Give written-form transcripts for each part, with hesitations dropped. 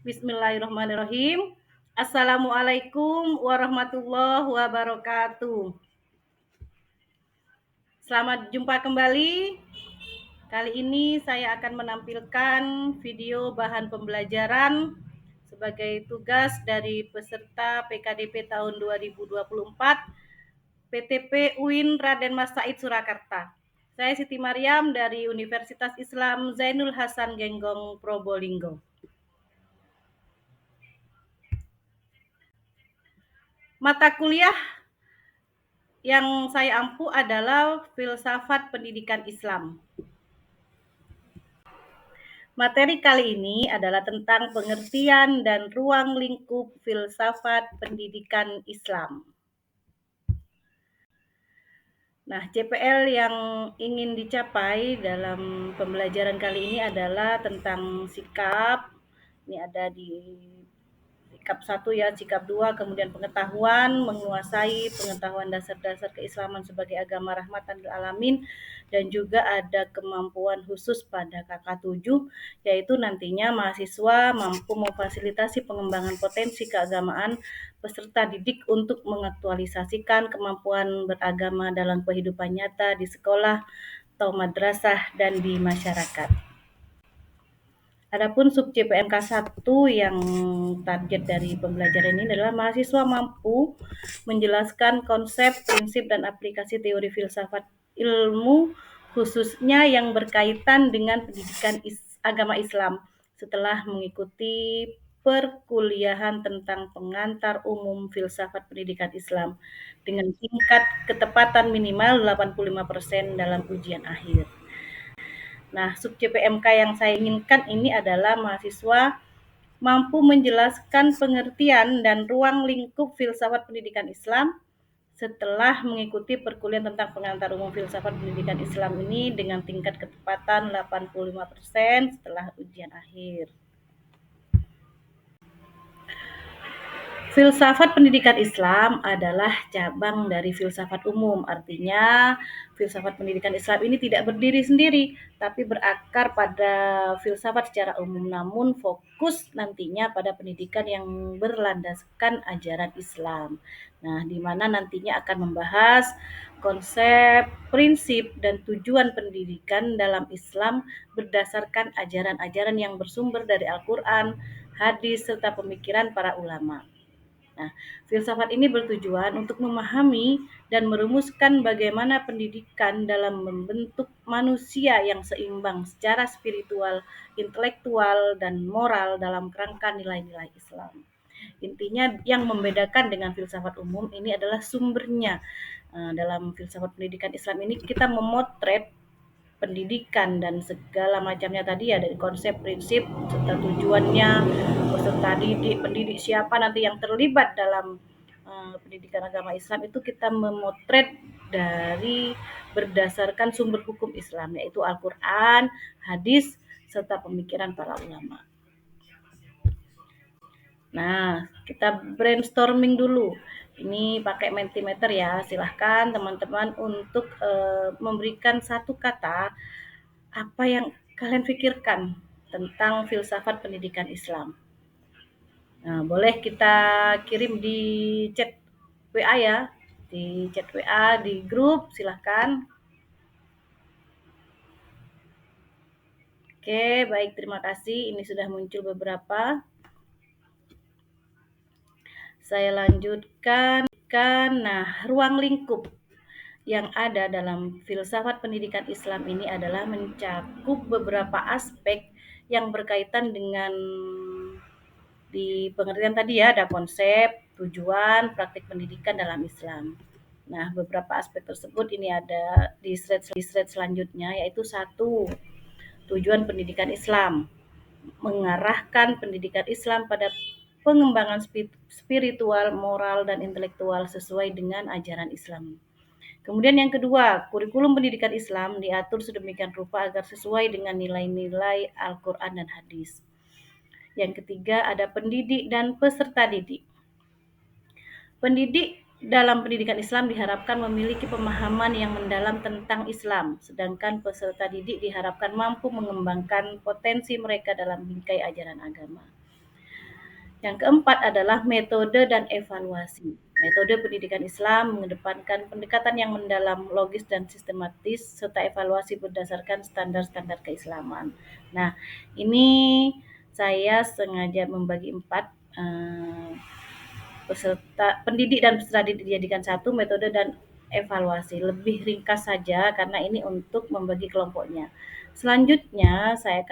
Bismillahirrahmanirrahim. Assalamualaikum warahmatullahi wabarakatuh. Selamat jumpa kembali. Kali ini saya akan menampilkan video bahan pembelajaran sebagai tugas dari peserta PKDP tahun 2024 PTP UIN Raden Mas Said Surakarta. Saya Siti Maryam dari Universitas Islam Zainul Hasan Genggong Probolinggo. Mata kuliah yang saya ampu adalah filsafat pendidikan Islam. Materi kali ini adalah tentang pengertian dan ruang lingkup filsafat pendidikan Islam. Nah, CPL yang ingin dicapai dalam pembelajaran kali ini adalah tentang sikap. Ini ada di sikap 1 ya, sikap 2, kemudian pengetahuan, menguasai pengetahuan dasar-dasar keislaman sebagai agama rahmatan lil alamin, dan juga ada kemampuan khusus pada KK7, yaitu nantinya mahasiswa mampu memfasilitasi pengembangan potensi keagamaan peserta didik untuk mengaktualisasikan kemampuan beragama dalam kehidupan nyata di sekolah atau madrasah dan di masyarakat. Adapun sub CPNK 1 yang target dari pembelajaran ini adalah mahasiswa mampu menjelaskan konsep, prinsip, dan aplikasi teori filsafat ilmu khususnya yang berkaitan dengan pendidikan agama Islam setelah mengikuti perkuliahan tentang pengantar umum filsafat pendidikan Islam dengan tingkat ketepatan minimal 85% dalam ujian akhir. Nah, sub CPMK yang saya inginkan ini adalah mahasiswa mampu menjelaskan pengertian dan ruang lingkup filsafat pendidikan Islam setelah mengikuti perkuliahan tentang pengantar umum filsafat pendidikan Islam ini dengan tingkat ketepatan 85% setelah ujian akhir. Filsafat pendidikan Islam adalah cabang dari filsafat umum. Artinya, filsafat pendidikan Islam ini tidak berdiri sendiri, tapi berakar pada filsafat secara umum, namun fokus nantinya pada pendidikan yang berlandaskan ajaran Islam. Nah, di mana nantinya akan membahas konsep, prinsip, dan tujuan pendidikan dalam Islam berdasarkan ajaran-ajaran yang bersumber dari Al-Quran, hadis, serta pemikiran para ulama. Nah, filsafat ini bertujuan untuk memahami dan merumuskan bagaimana pendidikan dalam membentuk manusia yang seimbang secara spiritual, intelektual, dan moral dalam kerangka nilai-nilai Islam. Intinya yang membedakan dengan filsafat umum ini adalah sumbernya. Dalam filsafat pendidikan Islam ini kita memotret pendidikan dan segala macamnya tadi ya, dari konsep, prinsip, serta tujuannya, peserta didik, pendidik siapa nanti yang terlibat dalam pendidikan agama Islam itu kita memotret dari berdasarkan sumber hukum Islam, yaitu Al-Quran, hadis, serta pemikiran para ulama. Nah, kita brainstorming dulu. Ini pakai Mentimeter ya. Silahkan teman-teman untuk memberikan satu kata apa yang kalian pikirkan tentang filsafat pendidikan Islam. Nah, boleh kita kirim di chat WA ya, di chat WA, di grup, silahkan. Oke, baik, terima kasih. Ini sudah muncul beberapa. Saya lanjutkan. Nah, ruang lingkup yang ada dalam filsafat pendidikan Islam ini adalah mencakup beberapa aspek yang berkaitan dengan di pengertian tadi ya, ada konsep, tujuan, praktik pendidikan dalam Islam. Nah, beberapa aspek tersebut ini ada di slide selanjutnya, yaitu 1, tujuan pendidikan Islam, mengarahkan pendidikan Islam pada pengembangan spiritual, moral, dan intelektual sesuai dengan ajaran Islam. Kemudian yang kedua, kurikulum pendidikan Islam diatur sedemikian rupa agar sesuai dengan nilai-nilai Al-Quran dan hadis. Yang ketiga, ada pendidik dan peserta didik. Pendidik dalam pendidikan Islam diharapkan memiliki pemahaman yang mendalam tentang Islam, sedangkan peserta didik diharapkan mampu mengembangkan potensi mereka dalam bingkai ajaran agama. Yang keempat adalah metode dan evaluasi. Metode pendidikan Islam mengedepankan pendekatan yang mendalam, logis, dan sistematis, serta evaluasi berdasarkan standar-standar keislaman. Nah, ini saya sengaja membagi empat peserta pendidik dan peserta didik dijadikan satu, metode dan evaluasi. Lebih ringkas saja karena ini untuk membagi kelompoknya. Selanjutnya saya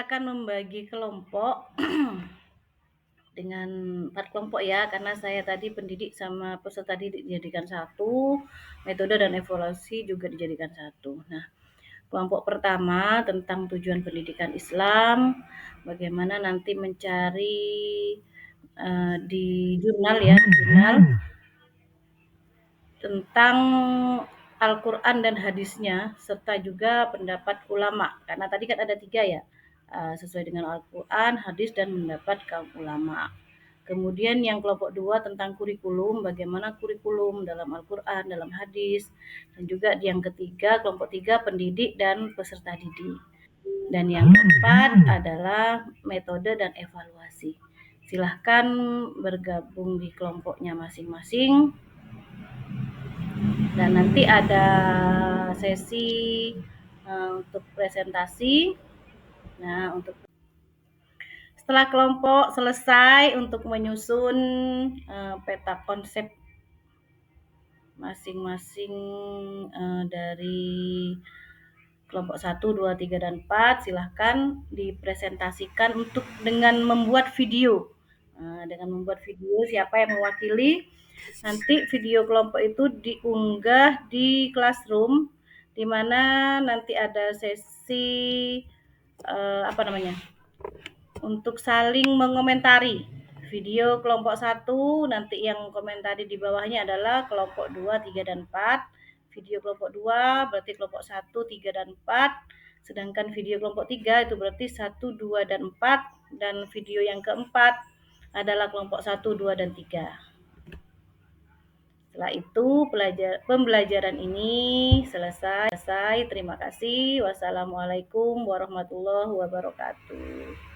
akan membagi kelompok dengan 4 kelompok ya, karena saya tadi pendidik sama peserta didik dijadikan satu, metode dan evaluasi juga dijadikan satu. Nah, kelompok pertama tentang tujuan pendidikan Islam, bagaimana nanti mencari di jurnal ya, jurnal tentang Al-Quran dan hadisnya, serta juga pendapat ulama. Karena tadi kan ada 3 ya, sesuai dengan Al-Quran, hadis, dan pendapat kaum ulama. Kemudian yang kelompok 2 tentang kurikulum, bagaimana kurikulum dalam Al-Quran, dalam hadis. Dan juga yang ketiga, kelompok 3 pendidik dan peserta didik. Dan yang keempat adalah metode dan evaluasi. Silahkan bergabung di kelompoknya masing-masing. Dan nanti ada sesi untuk presentasi. Nah, setelah kelompok selesai untuk menyusun peta konsep masing-masing dari kelompok 1, 2, 3, dan 4, silahkan dipresentasikan dengan membuat video. Dengan membuat video siapa yang mewakili, nanti video kelompok itu diunggah di Classroom, di mana nanti ada sesi untuk saling mengomentari. Video kelompok 1 nanti yang komentari di bawahnya adalah kelompok 2, 3, dan 4. Video kelompok 2 berarti kelompok 1, 3, dan 4. Sedangkan video kelompok 3 itu berarti 1, 2, dan 4. Dan video yang keempat adalah kelompok 1, 2, dan 3. Setelah itu pembelajaran ini selesai. Terima kasih. Wassalamualaikum warahmatullahi wabarakatuh.